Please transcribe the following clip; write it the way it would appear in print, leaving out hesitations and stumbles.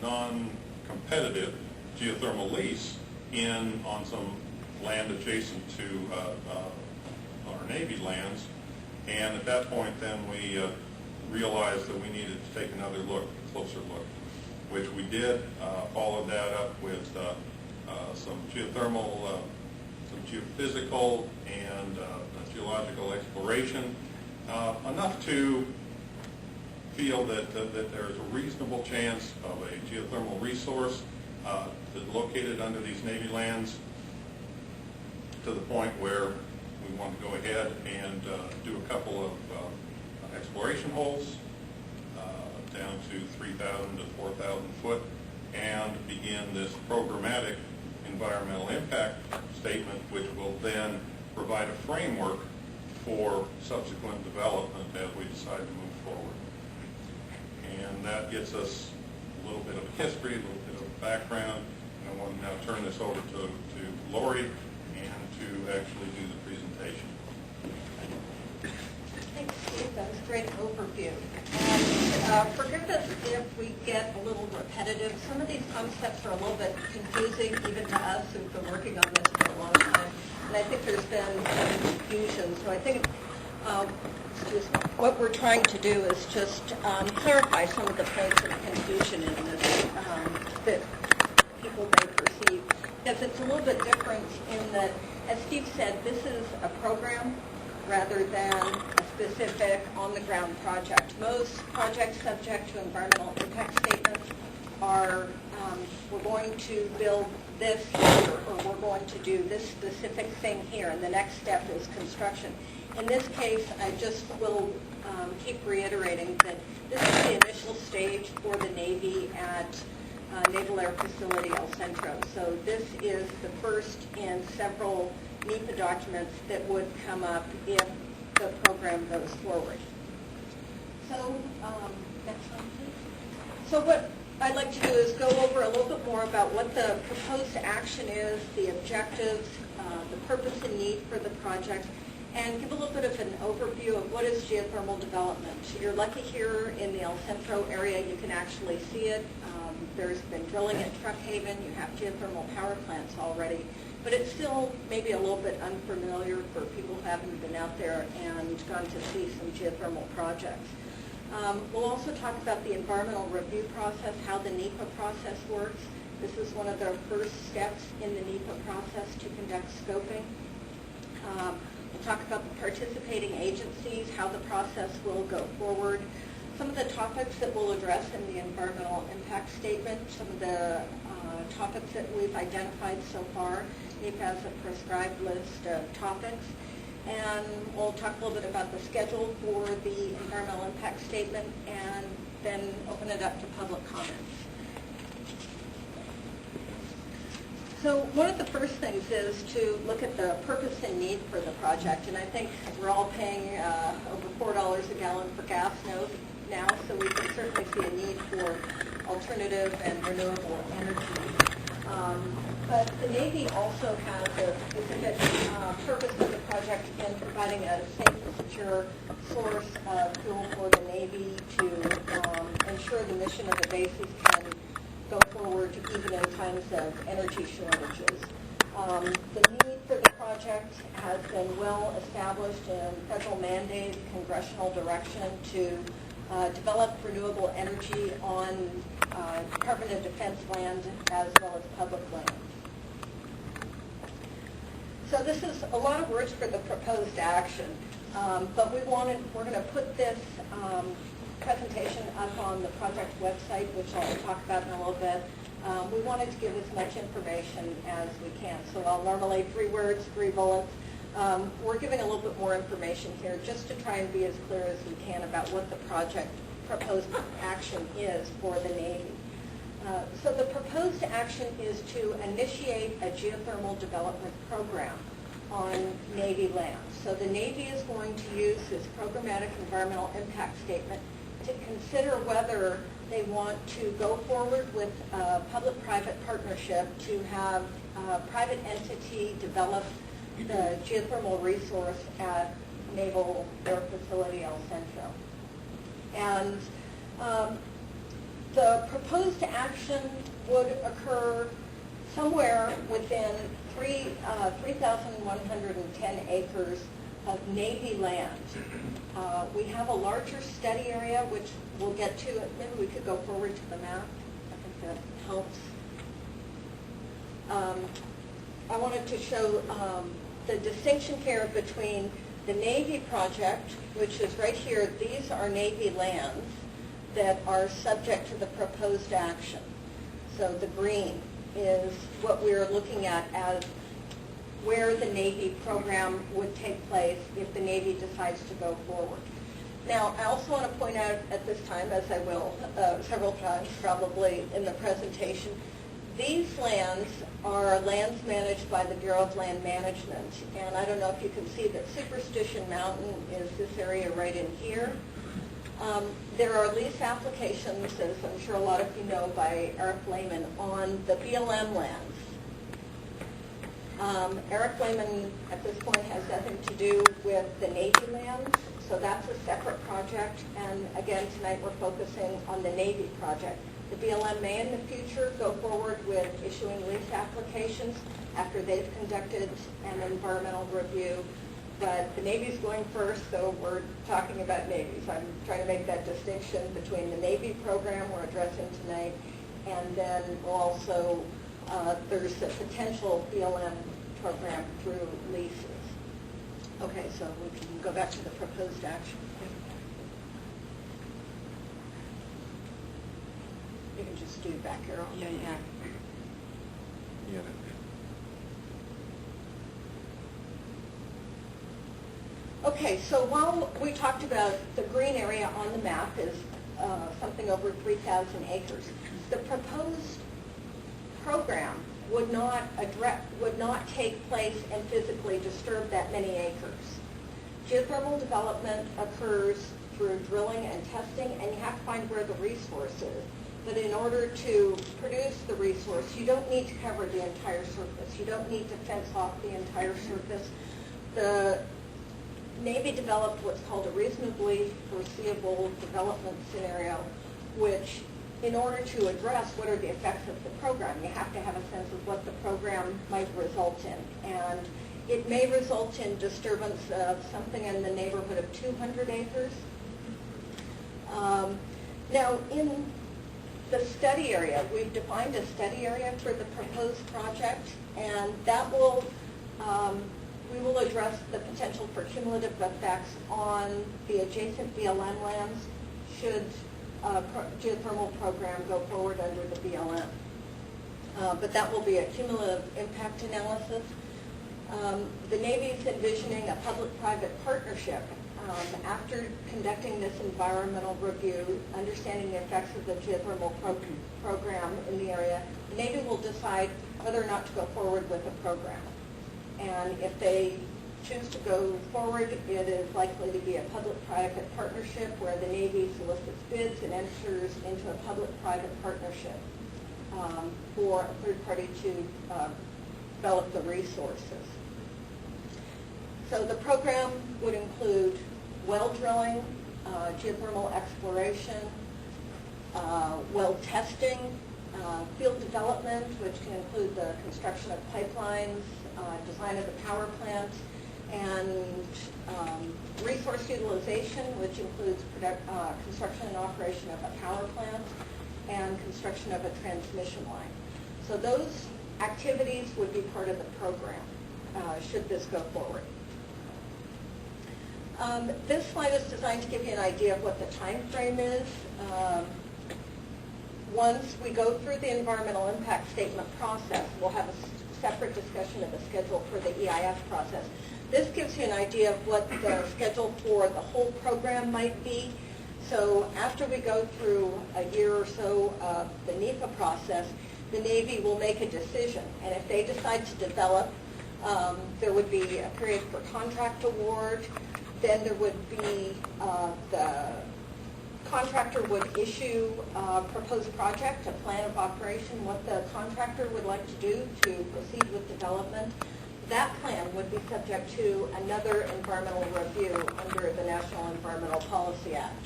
non-competitive geothermal lease on some land adjacent to our Navy lands. And at that point, then we realized that we needed to take another look, closer look, which we did. Followed that up with some geothermal, some geophysical, and geological exploration, enough to feel that there's a reasonable chance of a geothermal resource that's located under these Navy lands, to the point where we want to go ahead and do a couple of exploration holes down to 3,000 to 4,000 foot and begin this programmatic environmental impact statement, which will then provide a framework for subsequent development as we decide to move forward. And that gets us a little bit of history, a little bit of background. And I want to now turn this over to Lori and to actually do the presentation. Thanks, Steve. That was a great overview. And forgive us if we get a little repetitive. Some of these concepts are a little bit confusing, even to us who've been working on this for a long time. And I think there's been some confusion. So I think what we're trying to do is just clarify some of the points of confusion in this that people may perceive. Because it's a little bit different in that, as Steve said, this is a program rather than a specific on-the-ground project. Most projects subject to environmental impact statements are, we're going to build this here, or we're going to do this specific thing here, and the next step is construction. In this case, I just will keep reiterating that this is the initial stage for the Navy at Naval Air Facility El Centro. So this is the first in several NEPA documents that would come up if the program goes forward. So, next one, please. So what I'd like to do is go over a little bit more about what the proposed action is, the objectives, the purpose and need for the project, and give a little bit of an overview of what is geothermal development. You're lucky here in the El Centro area, you can actually see it. There's been drilling at Truck Haven. You have geothermal power plants already. But it's still maybe a little bit unfamiliar for people who haven't been out there and gone to see some geothermal projects. We'll also talk about the environmental review process, how the NEPA process works. This is one of the first steps in the NEPA process to conduct scoping. We'll talk about the participating agencies, how the process will go forward. Some of the topics that we'll address in the environmental impact statement, some of the topics that we've identified so far. NEPA has a prescribed list of topics. And we'll talk a little bit about the schedule for the environmental impact statement and then open it up to public comments. So one of the first things is to look at the purpose and need for the project. And I think we're all paying over $4 a gallon for gas now, so we can certainly see a need for alternative and renewable energy. But the Navy also has a specific purpose of the project in providing a safe and secure source of fuel for the Navy to ensure the mission of the bases can go forward even in times of energy shortages. The need for the project has been well established in federal mandate, congressional direction to develop renewable energy on Department of Defense land as well as public land. So this is a lot of words for the proposed action, but we're going to put this presentation up on the project website, which I'll talk about in a little bit. We wanted to give as much information as we can. So I'll normally 3 words, 3 bullets. We're giving a little bit more information here just to try and be as clear as we can about what the project proposed action is for the Navy. So the proposed action is to initiate a geothermal development program on Navy land. So the Navy is going to use this programmatic environmental impact statement to consider whether they want to go forward with a public-private partnership to have a private entity develop the geothermal resource at Naval Air Facility El Centro. And The proposed action would occur somewhere within 3,110 acres of Navy land. We have a larger study area, which we'll get to. Maybe we could go forward to the map. I think that helps. I wanted to show the distinction here between the Navy project, which is right here. These are Navy lands that are subject to the proposed action. So the green is what we're looking at as where the Navy program would take place if the Navy decides to go forward. Now, I also want to point out at this time, as I will several times probably in the presentation, these lands are lands managed by the Bureau of Land Management. And I don't know if you can see that Superstition Mountain is this area right in here. There are lease applications, as I'm sure a lot of you know, by Eric Lehman on the BLM lands. Eric Lehman at this point has nothing to do with the Navy lands, so that's a separate project. And again, tonight we're focusing on the Navy project. The BLM may in the future go forward with issuing lease applications after they've conducted an environmental review. But the Navy's going first, so we're talking about Navy. So I'm trying to make that distinction between the Navy program we're addressing tonight, and then we'll also, there's a potential BLM program through leases. Okay, so we can go back to the proposed action. You can just do back arrow. Yeah. Okay, so while we talked about the green area on the map is something over 3,000 acres, the proposed program would not take place and physically disturb that many acres. Geothermal development occurs through drilling and testing, and you have to find where the resource is. But in order to produce the resource, you don't need to cover the entire surface. You don't need to fence off the entire surface. The Navy developed what's called a reasonably foreseeable development scenario, which in order to address what are the effects of the program, you have to have a sense of what the program might result in. And it may result in disturbance of something in the neighborhood of 200 acres. Now, in the study area, we've defined a study area for the proposed project, and that will, we will address the potential for cumulative effects on the adjacent BLM lands should geothermal program go forward under the BLM. But that will be a cumulative impact analysis. The Navy is envisioning a public-private partnership. After conducting this environmental review, understanding the effects of the geothermal program in the area, the Navy will decide whether or not to go forward with a program. And if they choose to go forward, it is likely to be a public-private partnership where the Navy solicits bids and enters into a public-private partnership for a third party to develop the resources. So the program would include well drilling, geothermal exploration, well testing, field development, which can include the construction of pipelines, design of the power plant, and resource utilization, which includes construction and operation of a power plant and construction of a transmission line. So those activities would be part of the program should this go forward. This slide is designed to give you an idea of what the time frame is. Once we go through the environmental impact statement process, we'll have a separate discussion of the schedule for the EIS process. This gives you an idea of what the schedule for the whole program might be. So after we go through a year or so of the NEPA process, the Navy will make a decision. And if they decide to develop, there would be a period for contract award. Then there would be the contractor would issue a proposed project, a plan of operation, what the contractor would like to do to proceed with development. That plan would be subject to another environmental review under the National Environmental Policy Act.